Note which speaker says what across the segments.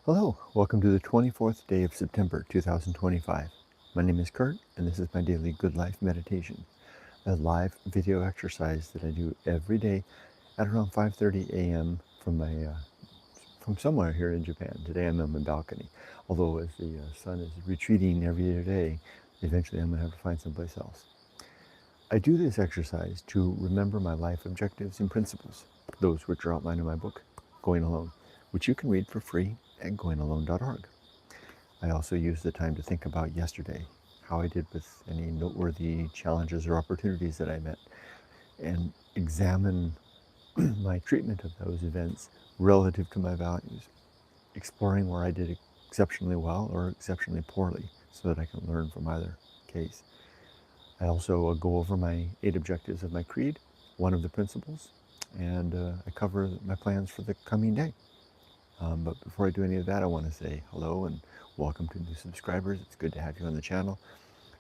Speaker 1: Hello, welcome to the 24th day of September 2025. My name is Kurt, and this is my daily Good Life meditation, a live video exercise that I do every day at around 5:30 a.m. from somewhere here in Japan. Today I'm on my balcony, although as the sun is retreating every other day, eventually I'm going to have to find someplace else. I do this exercise to remember my life objectives and principles, those which are outlined in my book, Going Alone, which you can read for free at goingalone.org. I also use the time to think about yesterday, how I did with any noteworthy challenges or opportunities that I met, and examine my treatment of those events relative to my values, exploring where I did exceptionally well or exceptionally poorly so that I can learn from either case. I also go over my 8 objectives of my creed, one of the principles, and I cover my plans for the coming day. But before I do any of that, I want to say hello and welcome to new subscribers. It's good to have you on the channel.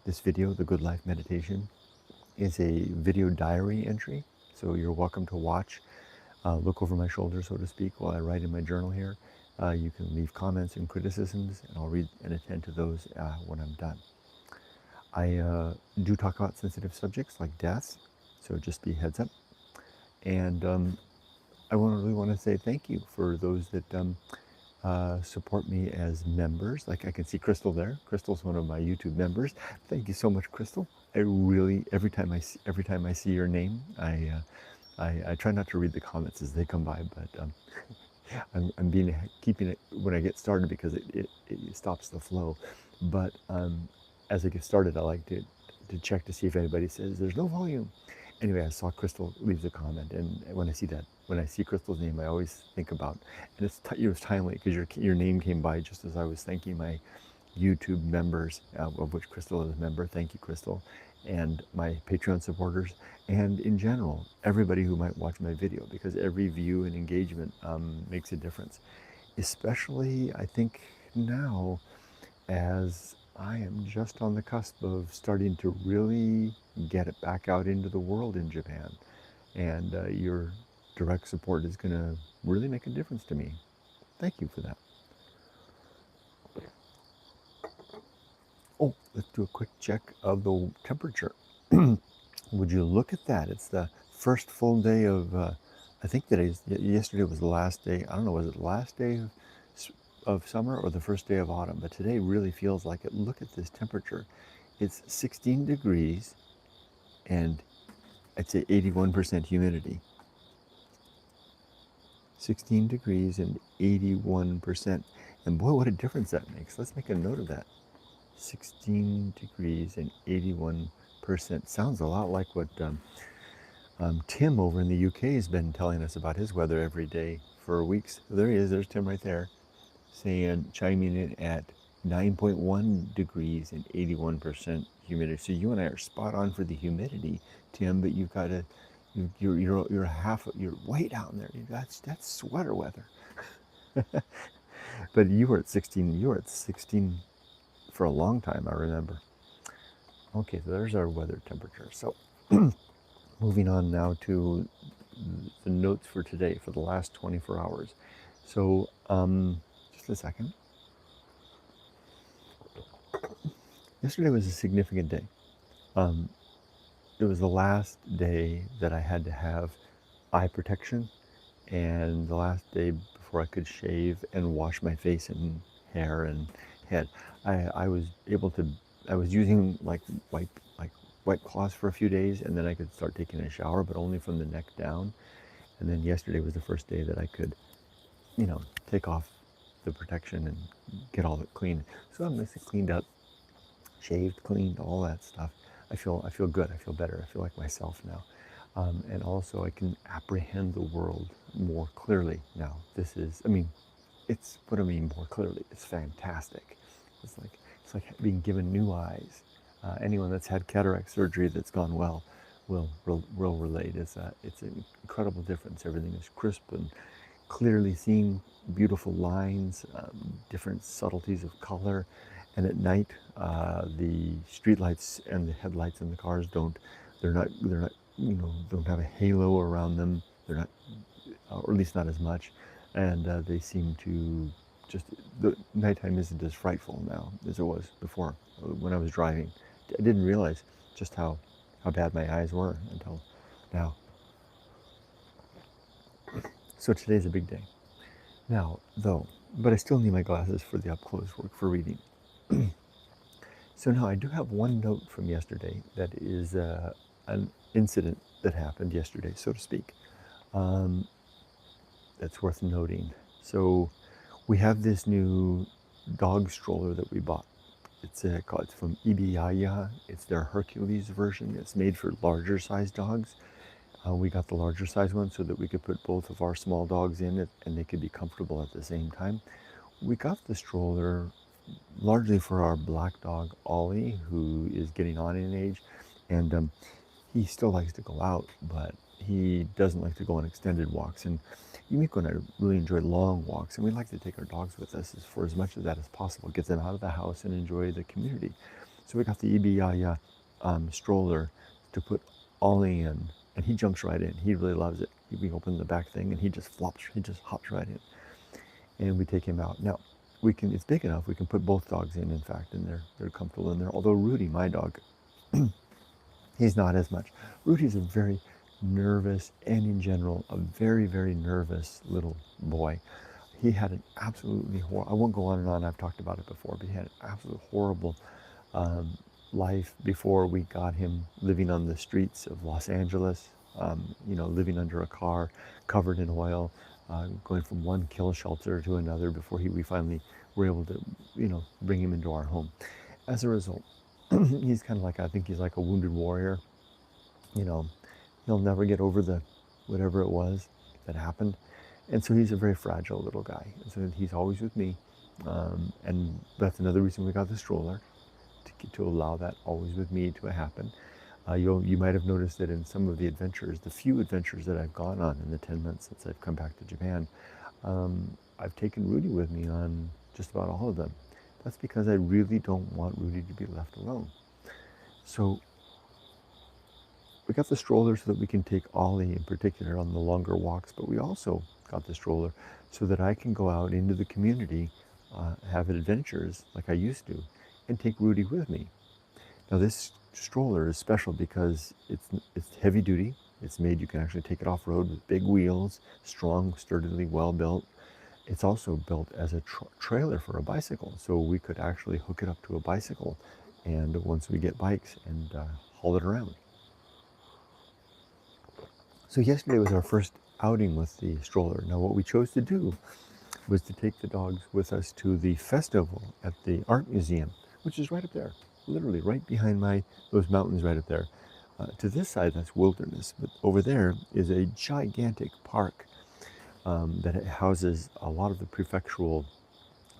Speaker 1: This video, the Good Life Meditation, is a video diary entry, so you're welcome to watch, look over my shoulder, so to speak, while I write in my journal here. You can leave comments and criticisms, and I'll read and attend to those when I'm done. I do talk about sensitive subjects like death, so just be heads up. And I really want to say thank you for those that support me as members. Like I can see Crystal there. Crystal's one of my YouTube members. Thank you so much, Crystal. I really every time I see your name, I try not to read the comments as they come by, but I'm keeping it when I get started because it stops the flow. But as I get started, I like to check to see if anybody says there's no volume. Anyway, I saw Crystal leaves a comment, and when I see Crystal's name, I always think about, and it was timely because your name came by just as I was thanking my YouTube members, of which Crystal is a member. Thank you, Crystal, and my Patreon supporters, and in general, everybody who might watch my video, because every view and engagement makes a difference. Especially, I think now, as I am just on the cusp of starting to really get it back out into the world in Japan, and your direct support is going to really make a difference to me. Thank you for that. Oh, let's do a quick check of the temperature. Would you look at that? It's the first full day of, I think yesterday was the last day. I don't know, was it the last day of summer or the first day of autumn? But today really feels like it. Look at this temperature. It's 16 degrees and I'd say 81% humidity. 16 degrees and 81%. And boy, what a difference that makes. Let's make a note of that. 16 degrees and 81%. Sounds a lot like what Tim over in the UK has been telling us about his weather every day for weeks. There he is, there's Tim right there, chiming in at 9.1 degrees and 81% humidity. So you and I are spot on for the humidity, Tim, but you've got to, you're way down there. That's sweater weather. But you were at 16 for a long time, I remember. Okay, so there's our weather temperature. So moving on now to the notes for today, for the last 24 hours. So just a second. Yesterday was a significant day. It was the last day that I had to have eye protection, and the last day before I could shave and wash my face and hair and head. I was using like white cloths for a few days, and then I could start taking a shower, but only from the neck down. And then yesterday was the first day that I could, take off the protection and get all it clean. So I'm nicely cleaned up, shaved, cleaned, all that stuff. I feel good. I feel better. I feel like myself now. And also I can apprehend the world more clearly now. What I mean more clearly, it's fantastic. It's like being given new eyes. Anyone that's had cataract surgery that's gone well will relate. It's an incredible difference. Everything is crisp and clearly seen, beautiful lines, different subtleties of color. And at night, the streetlights and the headlights in the cars don't have a halo around them. They're not, or at least not as much, and they seem to just the nighttime isn't as frightful now as it was before when I was driving. I didn't realize just how bad my eyes were until now. So today's a big day. Now, though, but I still need my glasses for the up-close work for reading. So now I do have one note from yesterday that is an incident that happened yesterday, so to speak, that's worth noting. So we have this new dog stroller that we bought. It's from Ibiyaya. It's their Hercules version. It's made for larger size dogs. We got the larger size one so that we could put both of our small dogs in it and they could be comfortable at the same time. We got the stroller largely for our black dog, Ollie, who is getting on in age. And he still likes to go out, but he doesn't like to go on extended walks. And Yumiko and I really enjoy long walks, and we like to take our dogs with us for as much of that as possible, get them out of the house and enjoy the community. So we got the Ibiyaya stroller to put Ollie in, and he jumps right in. He really loves it. We open the back thing, and he just hops right in. And we take him out. Now, it's big enough, we can put both dogs in fact, and they're comfortable in there. Although Rudy, my dog, he's not as much. Rudy's a very nervous, and in general, a very, very nervous little boy. He had an absolutely horrible, I won't go on and on, I've talked about it before, but he had an absolutely horrible life before we got him living on the streets of Los Angeles, living under a car, covered in oil, going from one kill shelter to another before we finally were able to, bring him into our home. As a result, he's kind of like, I think he's like a wounded warrior. He'll never get over whatever it was that happened. And so he's a very fragile little guy. And so he's always with me. And that's another reason we got the stroller, to allow that always with me to happen. You might have noticed that in some of the adventures, the few adventures that I've gone on in the 10 months since I've come back to Japan, I've taken Rudy with me on just about all of them. That's because I really don't want Rudy to be left alone. So we got the stroller so that we can take Ollie in particular on the longer walks, but we also got the stroller so that I can go out into the community, have adventures like I used to, and take Rudy with me. Now this stroller is special because it's heavy duty. It's made, you can actually take it off road with big wheels, strong, sturdily well built. It's also built as a trailer for a bicycle, so we could actually hook it up to a bicycle, and once we get bikes, and haul it around. So yesterday was our first outing with the stroller. Now what we chose to do was to take the dogs with us to the festival at the art museum, which is right up there, literally right behind those mountains right up there. To this side, that's wilderness, but over there is a gigantic park that houses a lot of the prefectural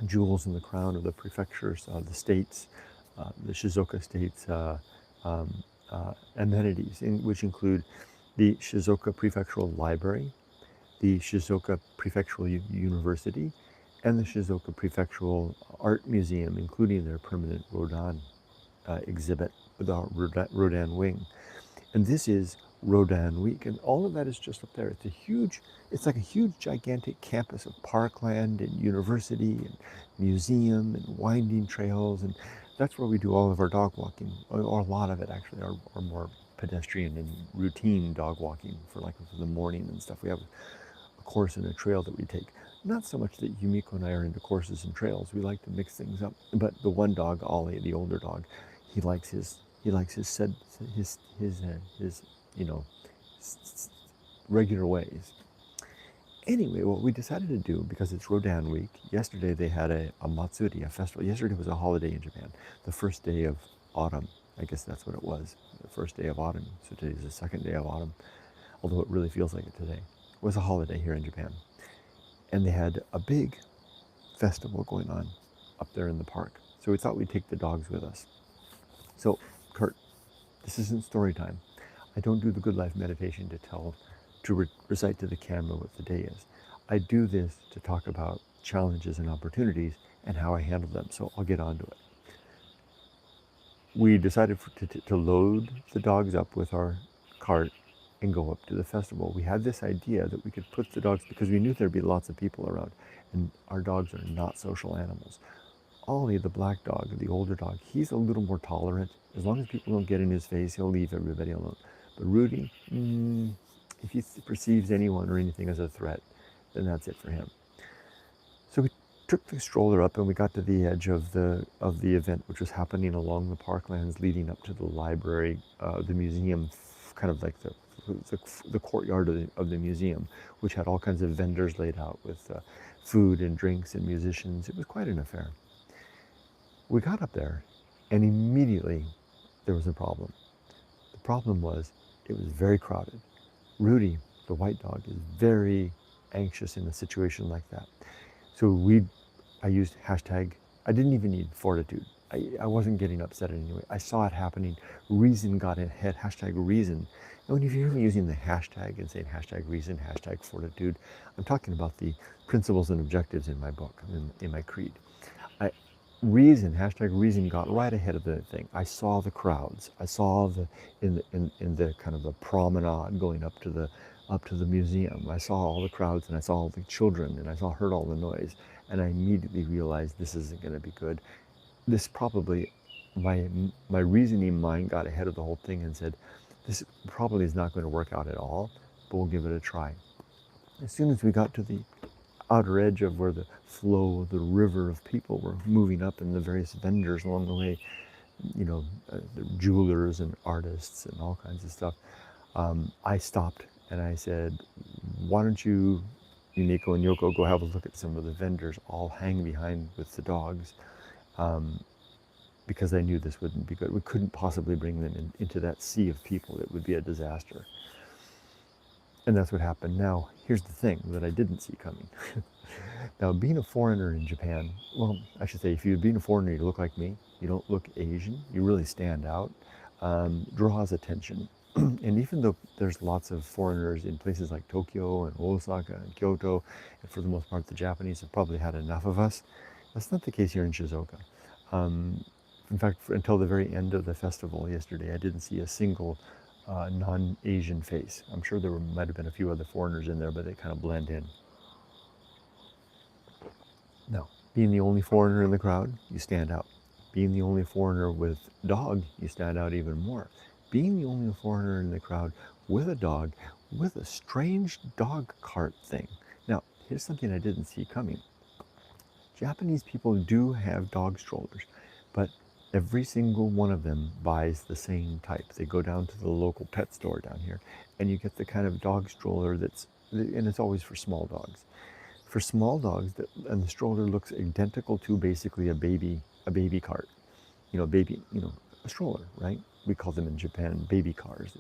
Speaker 1: jewels in the crown of the prefectures, the states, the Shizuoka states amenities, which include the Shizuoka Prefectural Library, the Shizuoka Prefectural University, and the Shizuoka Prefectural Art Museum, including their permanent Rodin exhibit with our Rodin wing. And this is Rodin Week, and all of that is just up there. It's like a huge, gigantic campus of parkland and university and museum and winding trails, and that's where we do all of our dog walking, or a lot of it actually, our more pedestrian and routine dog walking for the morning and stuff. We have a course and a trail that we take. Not so much that Yumiko and I are into courses and trails. We like to mix things up. But the one dog, Ollie, the older dog, he likes his regular ways. Anyway, what we decided to do, because it's Rodin Week, yesterday they had a matsuri, a festival. Yesterday was a holiday in Japan, the first day of autumn. I guess that's what it was, the first day of autumn. So today's the second day of autumn, although it really feels like it today. It was a holiday here in Japan. And they had a big festival going on up there in the park. So we thought we'd take the dogs with us. So, Kurt, this isn't story time. I don't do the Good Life meditation to recite to the camera what the day is. I do this to talk about challenges and opportunities and how I handle them. So I'll get on to it. We decided to load the dogs up with our cart and go up to the festival. We had this idea that we could put the dogs, because we knew there'd be lots of people around, and our dogs are not social animals. Ollie, the black dog, the older dog, he's a little more tolerant. As long as people don't get in his face, he'll leave everybody alone. But Rudy, if he perceives anyone or anything as a threat, then that's it for him. So we took the stroller up and we got to the edge of the event, which was happening along the parklands leading up to the library, the museum, kind of like the courtyard of the museum, which had all kinds of vendors laid out with food and drinks and musicians. It was quite an affair. We got up there, and immediately there was a problem. The problem was it was very crowded. Rudy, the white dog, is very anxious in a situation like that. So I used hashtag. I didn't even need fortitude. I wasn't getting upset anyway. I saw it happening. Reason got ahead, hashtag reason. And when you hear me using the hashtag and saying hashtag reason, hashtag fortitude, I'm talking about the principles and objectives in my book, in my creed. Hashtag reason got right ahead of the thing. I saw the crowds. I saw in the kind of the promenade going up to the museum. I saw all the crowds and I saw all the children and heard all the noise, and I immediately realized this isn't going to be good. This probably, my reasoning mind got ahead of the whole thing and said, this probably is not going to work out at all, but we'll give it a try. As soon as we got to the outer edge of where the flow of the river of people were moving up and the various vendors along the way, the jewelers and artists and all kinds of stuff, I stopped and I said, why don't you, Nico and Yoko, go have a look at some of the vendors. I'll hang behind with the dogs, because I knew this wouldn't be good. We couldn't possibly bring them into that sea of people. It would be a disaster. And that's what happened. Now, here's the thing that I didn't see coming. Now, being a foreigner in Japan, well, I should say, if you've been a foreigner, you look like me. You don't look Asian. You really stand out. Draws attention. And even though there's lots of foreigners in places like Tokyo and Osaka and Kyoto, and for the most part, the Japanese have probably had enough of us, that's not the case here in Shizuoka. In fact, until the very end of the festival yesterday, I didn't see a single non-Asian face. I'm sure there might have been a few other foreigners in there, but they kind of blend in. Now, being the only foreigner in the crowd, you stand out. Being the only foreigner with dog, you stand out even more. Being the only foreigner in the crowd with a dog, with a strange dog cart thing. Now, here's something I didn't see coming. Japanese people do have dog strollers, but every single one of them buys the same type. They go down to the local pet store down here, and you get the kind of dog stroller and it's always for small dogs. For small dogs, and the stroller looks identical to basically a baby cart. A stroller, right? We call them in Japan baby cars.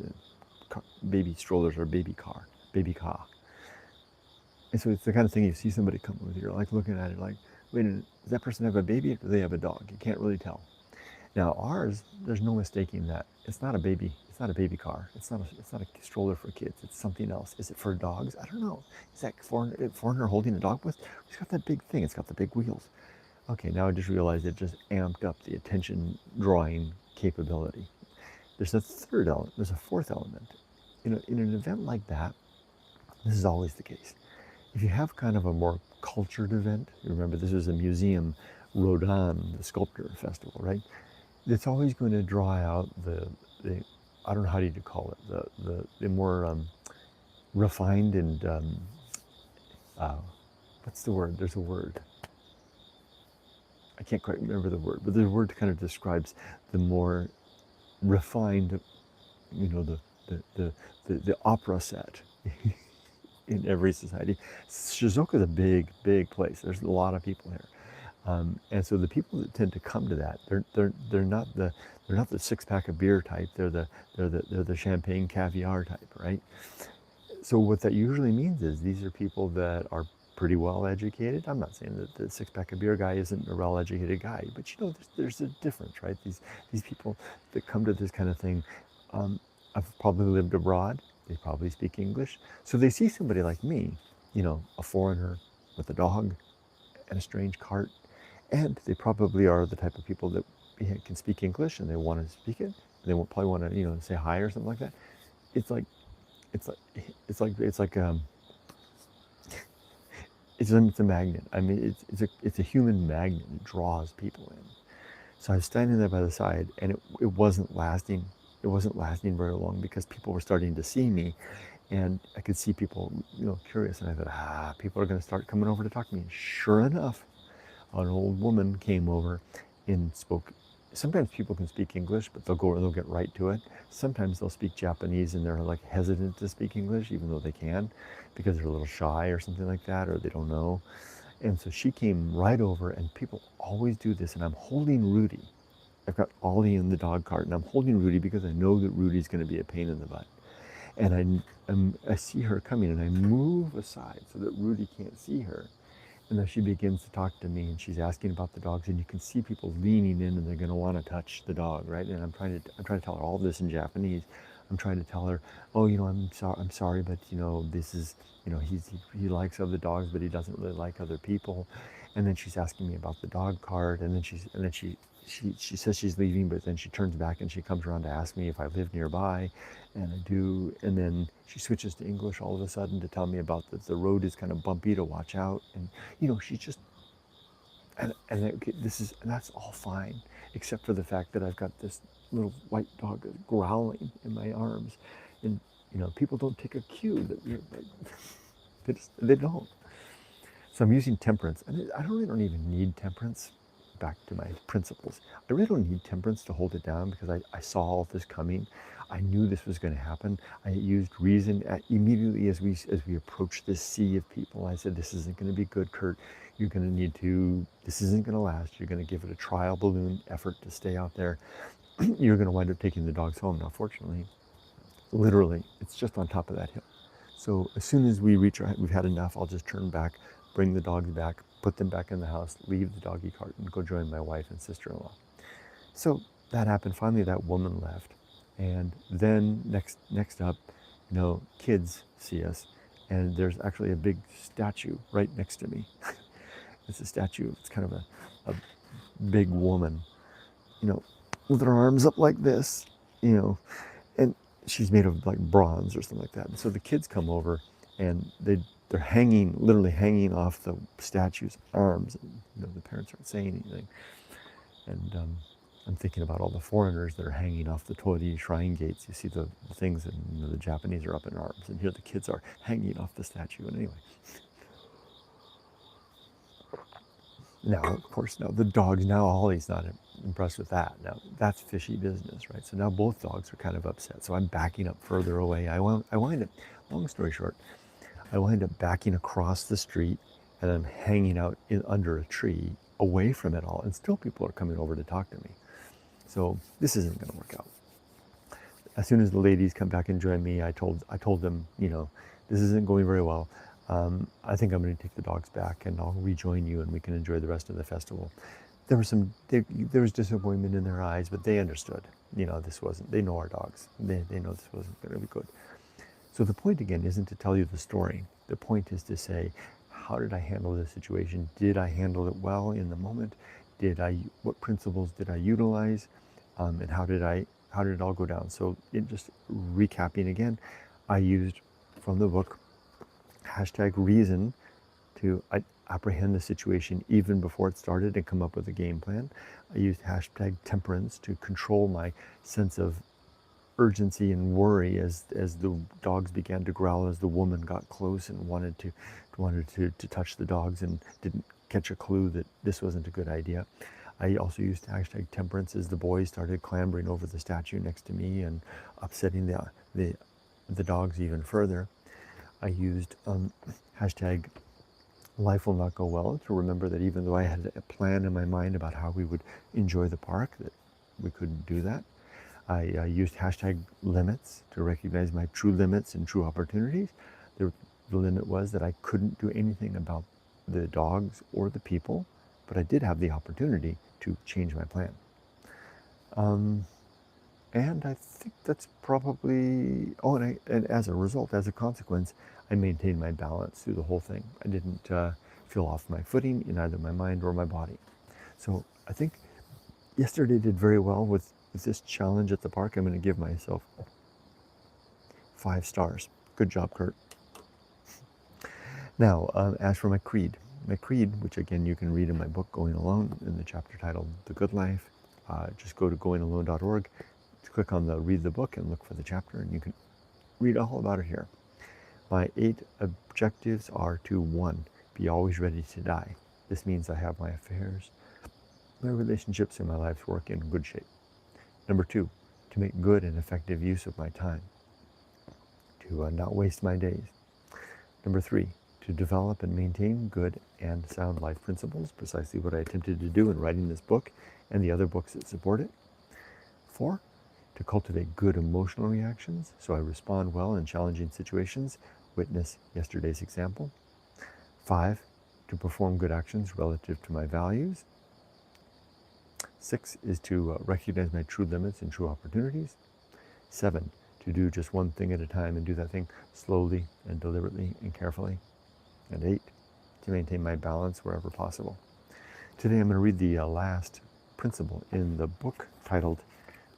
Speaker 1: Baby strollers are baby car. And so it's the kind of thing you see somebody come with, you're like looking at it like, wait a minute, does that person have a baby or do they have a dog? You can't really tell. Now ours, there's no mistaking that. It's not a baby car. It's not a stroller for kids. It's something else. Is it for dogs? I don't know. Is that foreigner holding a dog with? It's got that big thing. It's got the big wheels. Okay, now I just realized it just amped up the attention drawing capability. There's a third element. There's a fourth element. In an event like that, this is always the case. If you have kind of a more cultured event, you remember this is a museum, Rodin, the sculptor festival, right? It's always going to draw out the I don't know how do you call it, the more refined and what's the word? There's a word. I can't quite remember the word, but the word kind of describes the more refined, the opera set in every society. Shizuoka is a big place. There's a lot of people here, and so the people that tend to come to that, they're not the six-pack of beer type. They're the champagne caviar type, right? So what that usually means is these are people that are pretty well educated. I'm not saying that the six-pack of beer guy isn't a well-educated guy, but there's a difference, right? These people that come to this kind of thing have probably lived abroad. They probably speak English. So they see somebody like me, a foreigner with a dog and a strange cart, and they probably are the type of people that can speak English and they want to speak it. They won't probably want to, say hi or something like that. It's like it's like it's like it's a magnet. I mean, it's a human magnet. It draws people in. So I was standing there by the side, and it wasn't lasting. It wasn't lasting very long because people were starting to see me, and I could see people, curious. And I thought, people are going to start coming over to talk to me. And sure enough, an old woman came over and spoke. Sometimes people can speak English, but they'll get right to it. Sometimes they'll speak Japanese and they're like hesitant to speak English, even though they can, because they're a little shy or something like that, or they don't know. And so she came right over, and people always do this. And I'm holding Rudy. I've got Ollie in the dog cart, and I'm holding Rudy because I know that Rudy's going to be a pain in the butt. And I see her coming, and I move aside so that Rudy can't see her. And then she begins to talk to me, and she's asking about the dogs, and you can see people leaning in, and they're going to want to touch the dog, right? And I'm trying to tell her all this in Japanese. I'm trying to tell her, oh, I'm sorry, but this is, he likes other dogs, but he doesn't really like other people. And then she's asking me about the dog cart, and then she says she's leaving, but then she turns back and she comes around to ask me if I live nearby, and I do. And then she switches to English all of a sudden to tell me about that the road is kind of bumpy, to watch out. And she's just, and that's all fine, except for the fact that I've got this little white dog growling in my arms, and people don't take a cue that they don't. So I'm using Temperance, and I really don't even need Temperance. Back to my principles, I really don't need Temperance to hold it down, because I saw all this coming. I knew this was going to happen. I used reason immediately as we approached this sea of people. I said, this isn't going to be good, Kurt. You're going to need to, this isn't going to last. You're going to give it a trial balloon effort to stay out there. You're going to wind up taking the dogs home. Now, fortunately, literally, it's just on top of that hill. So as soon as we've had enough, I'll just turn back, bring the dogs back, put them back in the house, leave the doggy cart, and go join my wife and sister-in-law. So that happened. Finally, that woman left. And then next up, kids see us, and there's actually a big statue right next to me. It's a statue. It's kind of a big woman, with her arms up like this, and she's made of like bronze or something like that. And so the kids come over, and they're literally hanging off the statue's arms. And, the parents aren't saying anything. And I'm thinking about all the foreigners that are hanging off the Torii shrine gates. You see the things, and the Japanese are up in arms, and here the kids are hanging off the statue. And anyway, now of course, the dogs, now Ollie's not impressed with that. Now that's fishy business, right? So now both dogs are kind of upset. So I'm backing up further away. I wind up, long story short, I wind up backing across the street, and I'm hanging out under a tree away from it all, and still people are coming over to talk to me. So this isn't going to work out. As soon as the ladies come back and join me, I told them, this isn't going very well. I think I'm going to take the dogs back, and I'll rejoin you, and we can enjoy the rest of the festival. There was disappointment in their eyes, but they understood. They know our dogs. They know this wasn't going to be good. So the point, again, isn't to tell you the story. The point is to say, how did I handle this situation? Did I handle it well in the moment? What principles did I utilize? And how did it all go down? So just recapping again, I used from the book #reason to apprehend the situation even before it started and come up with a game plan. I used #temperance to control my sense of urgency and worry as the dogs began to growl, as the woman got close and wanted to touch the dogs and didn't catch a clue that this wasn't a good idea. I also used #temperance as the boys started clambering over the statue next to me and upsetting the dogs even further. I used #life will not go well to remember that even though I had a plan in my mind about how we would enjoy the park, that we couldn't do that. I used #limits to recognize my true limits and true opportunities. The limit was that I couldn't do anything about the dogs or the people, but I did have the opportunity to change my plan. And I think that's probably, and as a result, as a consequence, I maintained my balance through the whole thing. I didn't feel off my footing in either my mind or my body. So I think yesterday did very well with this challenge at the park. I'm going to give myself 5 stars. Good job, Kurt. Now, as for my creed, which again you can read in my book, Going Alone, in the chapter titled The Good Life, just go to goingalone.org, click on the read the book and look for the chapter, and you can read all about it here. My 8 objectives are to 1, be always ready to die. This means I have my affairs, my relationships, and my life's work in good shape. Number 2, to make good and effective use of my time, to not waste my days. Number 3, to develop and maintain good and sound life principles, precisely what I attempted to do in writing this book and the other books that support it. 4, to cultivate good emotional reactions, so I respond well in challenging situations, witness yesterday's example. 5, to perform good actions relative to my values. 6 is to recognize my true limits and true opportunities. 7, to do just one thing at a time and do that thing slowly and deliberately and carefully. And 8, to maintain my balance wherever possible. Today I'm going to read the last principle in the book titled,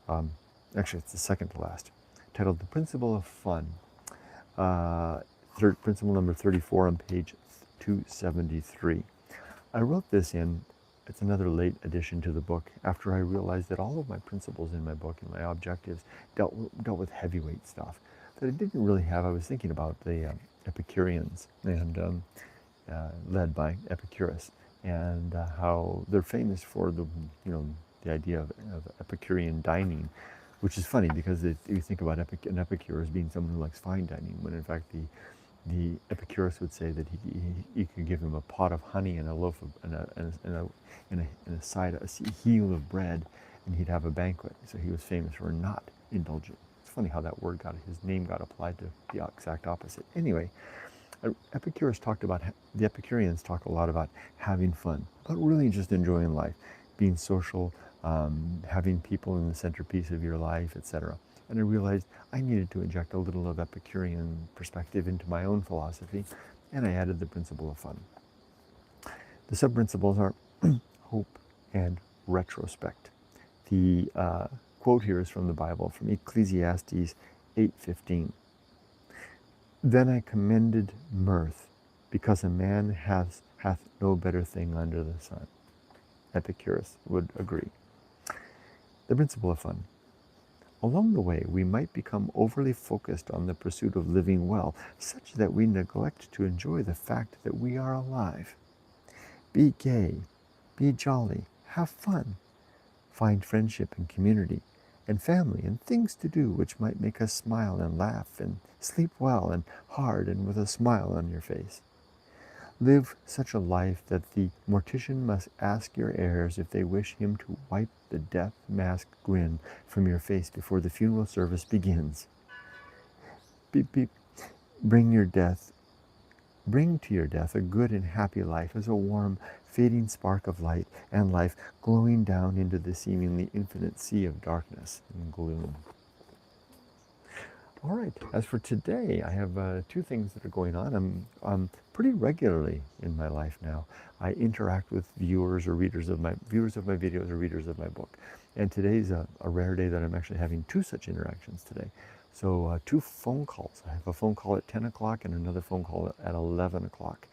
Speaker 1: actually it's the second to last, titled The Principle of Fun. Principle number 34 on page 273. I wrote this in, it's another late addition to the book, after I realized that all of my principles in my book and my objectives dealt with heavyweight stuff that I didn't really have. I was thinking about the Epicureans, and led by Epicurus, and how they're famous for the idea of Epicurean dining, which is funny because you think about an epicure as being someone who likes fine dining, when in fact the Epicurus would say that he could give him a pot of honey and a loaf of and a side, a heel of bread, and he'd have a banquet. So he was famous for not indulgent. It's funny how that word his name got applied to the exact opposite. Anyway, the Epicureans talk a lot about having fun, but really just enjoying life, being social, having people in the centerpiece of your life, etc. And I realized I needed to inject a little of Epicurean perspective into my own philosophy, and I added the principle of fun. The sub-principles are hope and retrospect. The quote here is from the Bible, from Ecclesiastes 8:15. Then I commended mirth, because a man hath no better thing under the sun. Epicurus would agree. The principle of fun. Along the way, we might become overly focused on the pursuit of living well, such that we neglect to enjoy the fact that we are alive. Be gay, be jolly, have fun. Find friendship and community, and family, and things to do which might make us smile and laugh, and sleep well and hard and with a smile on your face. Live such a life that the mortician must ask your heirs if they wish him to wipe the death mask grin from your face before the funeral service begins. Beep, beep. Bring to your death a good and happy life as a warm, fading spark of light and life glowing down into the seemingly infinite sea of darkness and gloom. All right, as for today, I have 2 things that are going on. I'm pretty regularly in my life now. I interact with viewers of my videos or readers of my book. And today's a rare day that I'm actually having 2 such interactions today. So 2 phone calls. I have a phone call at 10 o'clock and another phone call at 11 o'clock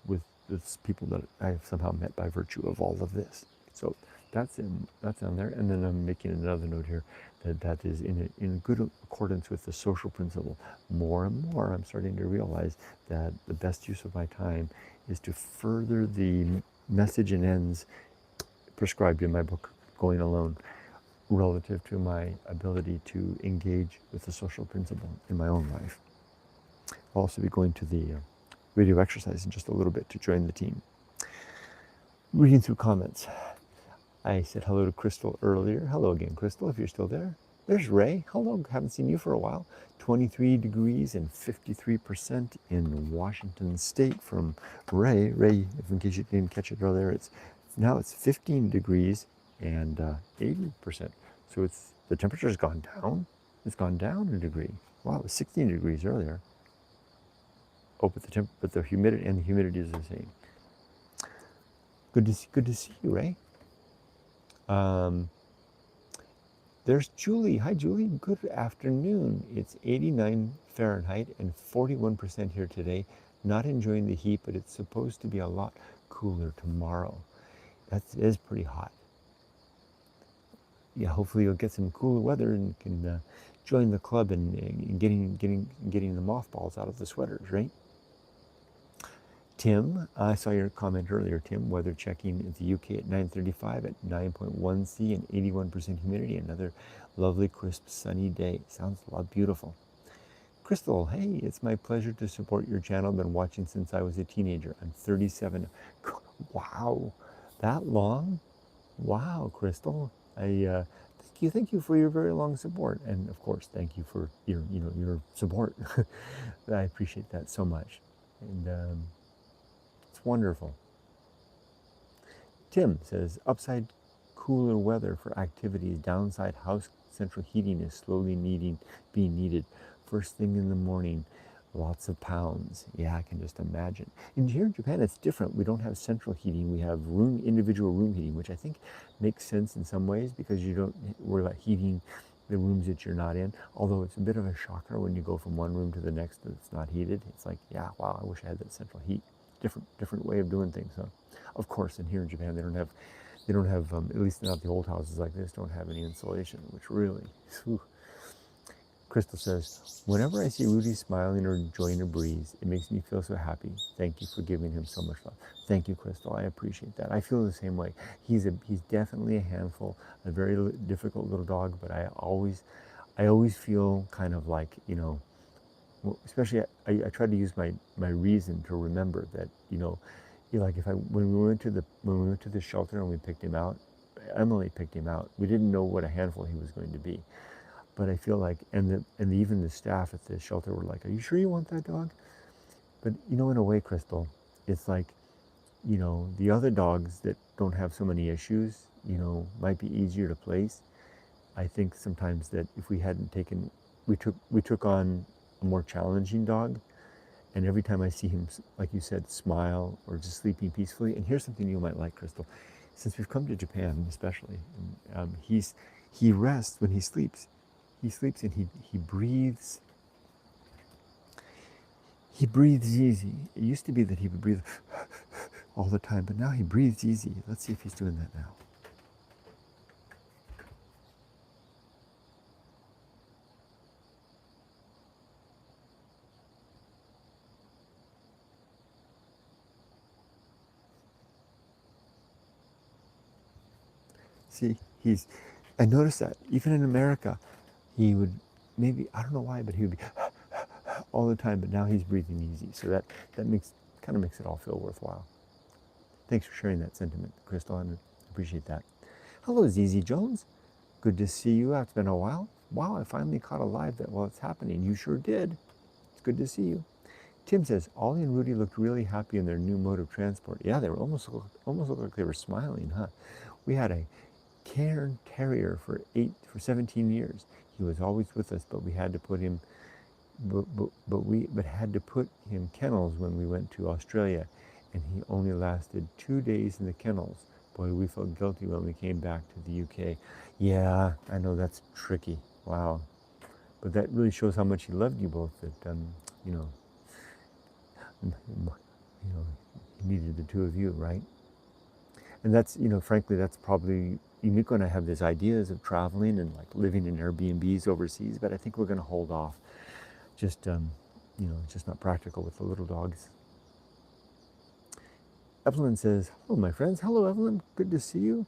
Speaker 1: with people that I have somehow met by virtue of all of this. So that's on there. And then I'm making another note here that is in good accordance with the social principle. More and more, I'm starting to realize that the best use of my time is to further the message and ends prescribed in my book, Going Alone, relative to my ability to engage with the social principle in my own life. I'll also be going to the radio exercise in just a little bit to join the team. Reading through comments. I said hello to Crystal earlier. Hello again, Crystal, if you're still there. There's Ray. Hello, haven't seen you for a while. 23 degrees and 53% in Washington State from Ray. Ray, if in case you didn't catch it earlier, now it's 15 degrees and 80%. So the temperature's gone down. It's gone down a degree. Wow, it was 16 degrees earlier. Oh, but the humidity is the same. Good to see you, Ray. There's Julie. Hi, Julie. Good afternoon. It's 89 Fahrenheit and 41% here today. Not enjoying the heat, but it's supposed to be a lot cooler tomorrow. That is pretty hot. Yeah, hopefully you'll get some cooler weather and can join the club and getting the mothballs out of the sweaters, right? Tim, I saw your comment earlier, Tim. Weather checking in the UK at 9:35 at 9.1 C and 81% humidity. Another lovely, crisp, sunny day. Sounds a lot beautiful. Crystal, hey, it's my pleasure to support your channel. Been watching since I was a teenager. I'm 37. Wow, that long? Wow, Crystal. I thank you for your very long support, and of course, thank you for your support. I appreciate that so much, and it's wonderful. Tim says, upside cooler weather for activities. Downside, house central heating is slowly being needed. First thing in the morning, lots of pounds. Yeah, I can just imagine. And here in Japan, it's different. We don't have central heating. We have individual room heating, which I think makes sense in some ways because you don't worry about heating the rooms that you're not in. Although it's a bit of a shocker when you go from one room to the next that's not heated. It's like, yeah, wow, I wish I had that central heat. Different way of doing things, huh? Of course, in here in Japan, they don't have at least not the old houses like this, don't have any insulation, which really, whew. Crystal says, whenever I see Rudy smiling or enjoying a breeze, it makes me feel so happy. Thank you for giving him so much love. Thank you, Crystal. I appreciate that. I feel the same way. He's definitely a handful, a very difficult little dog, but I always feel kind of like, especially I try to use my reason to remember that, like when we went to the shelter and we picked him out, Emily picked him out. We didn't know what a handful he was going to be. But I feel like, even the staff at the shelter were like, are you sure you want that dog? But, in a way, Crystal, it's like, the other dogs that don't have so many issues, might be easier to place. I think sometimes that if we hadn't we took on a more challenging dog. And every time I see him, like you said, smile or just sleeping peacefully. And here's something you might like, Crystal. Since we've come to Japan, especially, he rests when he sleeps. He sleeps and he breathes. He breathes easy. It used to be that he would breathe all the time, but now he breathes easy. Let's see if he's doing that now. See, I noticed that even in America, he would maybe, I don't know why, but he would be all the time, but now he's breathing easy. So that kind of makes it all feel worthwhile. Thanks for sharing that sentiment, Crystal. I appreciate that. Hello, ZZ Jones. Good to see you. It's been a while. Wow, I finally caught a live that while it's happening. You sure did. It's good to see you. Tim says, Ollie and Rudy looked really happy in their new mode of transport. Yeah, they were almost looked like they were smiling, huh? We had a Cairn Terrier for 17 years. He was always with us, but we had to put him, but had to put him kennels when we went to Australia, and he only lasted 2 days in the kennels. Boy, we felt guilty when we came back to the UK. Yeah, I know that's tricky. Wow, but that really shows how much he loved you both. That he needed the two of you, right? And that's, frankly, that's probably, Yumiko and I have these ideas of traveling and like living in Airbnbs overseas, but I think we're going to hold off. Just, it's just not practical with the little dogs. Evelyn says, hello, my friends. Hello, Evelyn. Good to see you.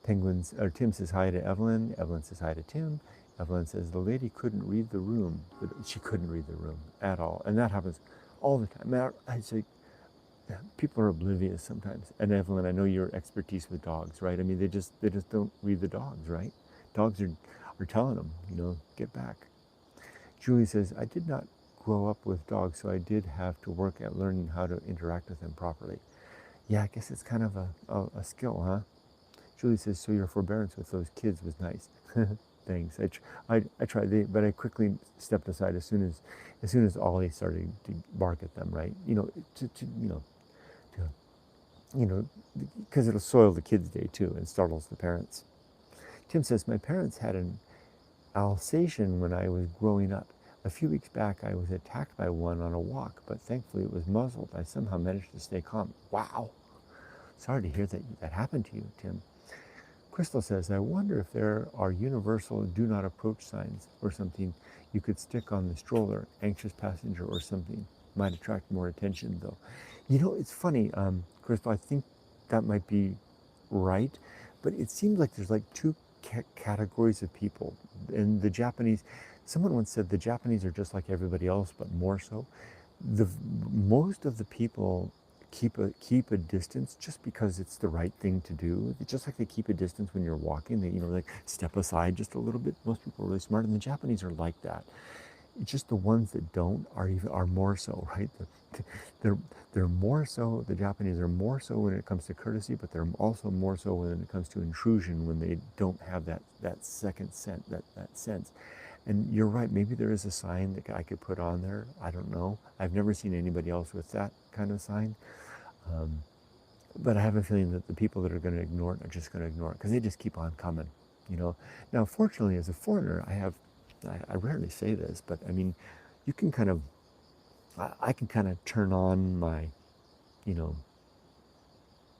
Speaker 1: Tim says hi to Evelyn. Evelyn says hi to Tim. Evelyn says the lady couldn't read the room. But she couldn't read the room at all. And that happens all the time. I say, people are oblivious sometimes. And Evelyn, I know your expertise with dogs, right? I mean, they just don't read the dogs, right? Dogs are telling them, get back. Julie says, I did not grow up with dogs, so I did have to work at learning how to interact with them properly. Yeah, I guess it's kind of a skill, huh? Julie says, so your forbearance with those kids was nice. Thanks. I tried, but I quickly stepped aside as soon as Ollie started to bark at them, right? Because it'll soil the kids' day too and startles the parents. Tim says, my parents had an Alsatian when I was growing up. A few weeks back, I was attacked by one on a walk, but thankfully it was muzzled. I somehow managed to stay calm. Wow. Sorry to hear that happened to you, Tim. Crystal says, I wonder if there are universal do not approach signs or something you could stick on the stroller, anxious passenger or something. Might attract more attention though. You know, it's funny, Crystal, I think that might be right, but it seems like there's like two categories of people. And the Japanese, someone once said the Japanese are just like everybody else, but more so. Most of the people keep a distance just because it's the right thing to do. Just like they keep a distance when you're walking, they like step aside just a little bit. Most people are really smart, and the Japanese are like that. It's just the ones that don't are more so, right? They're more so. The Japanese are more so when it comes to courtesy, but they're also more so when it comes to intrusion, when they don't have that second sense, that sense. And you're right, maybe there is a sign that I could put on there. I don't know. I've never seen anybody else with that kind of sign. But I have a feeling that the people that are going to ignore it are just going to ignore it because they just keep on coming, Now, fortunately, as a foreigner, I rarely say this, but I mean, you can kind of, I can kind of turn on my, and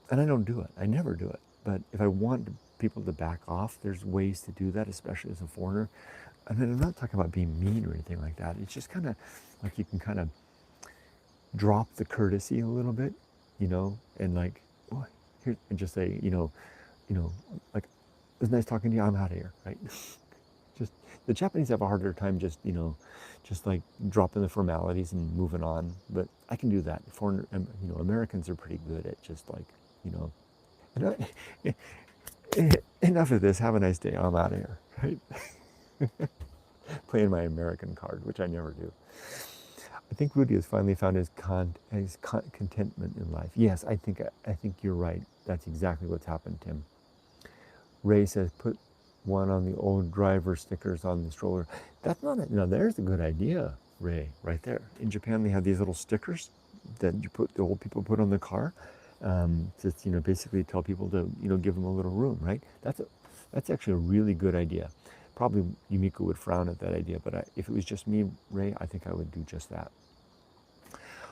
Speaker 1: I don't do it. I never do it. But if I want people to back off, there's ways to do that, especially as a foreigner. I mean, I'm not talking about being mean or anything like that. It's just kind of like you can kind of drop the courtesy a little bit, and like, oh, here, and just say, like, it was nice talking to you. I'm out of here, right? Just the Japanese have a harder time just, just like dropping the formalities and moving on. But I can do that. Foreigner, Americans are pretty good at just like, enough of this. Have a nice day. I'm out of here, right? Playing my American card, which I never do. I think Rudy has finally found his contentment in life. Yes, I think you're right. That's exactly what's happened, Tim. Ray says, put one on the old driver stickers on the stroller. That's not it. No, there's a good idea, Ray, right there. In Japan, they have these little stickers that the old people put on the car. Just basically tell people to give them a little room, right? That's actually a really good idea. Probably Yumiko would frown at that idea, but if it was just me, Ray, I think I would do just that.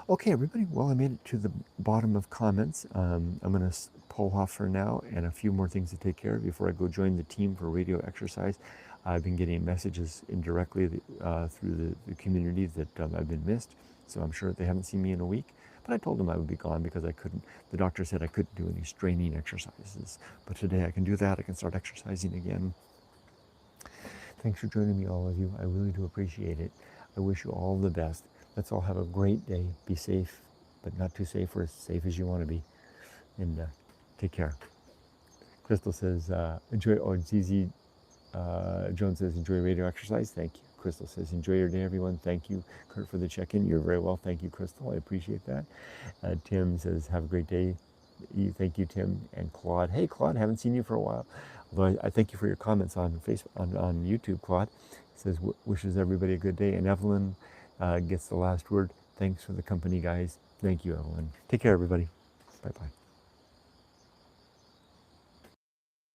Speaker 1: Okay, everybody, well, I made it to the bottom of comments. I'm going to pull off for now, and a few more things to take care of before I go join the team for radio exercise. I've been getting messages indirectly through the community that I've been missed, so I'm sure they haven't seen me in a week. But I told them I would be gone because the doctor said I couldn't do any straining exercises. But today I can do that. I can start exercising again. Thanks for joining me, all of you. I really do appreciate it. I wish you all the best. Let's all have a great day. Be safe, but not too safe, or as safe as you want to be. And take care. Crystal says, enjoy, ZZ Jones says, enjoy radio exercise. Thank you. Crystal says, enjoy your day, everyone. Thank you, Kurt, for the check-in. You're very well. Thank you, Crystal. I appreciate that. Tim says, have a great day. Thank you, Tim. And Claude. Hey, Claude, haven't seen you for a while. Although I thank you for your comments on Facebook, on YouTube, Claude. He says, wishes everybody a good day. And Evelyn gets the last word. Thanks for the company, guys. Thank you, Evelyn. Take care, everybody. Bye-bye.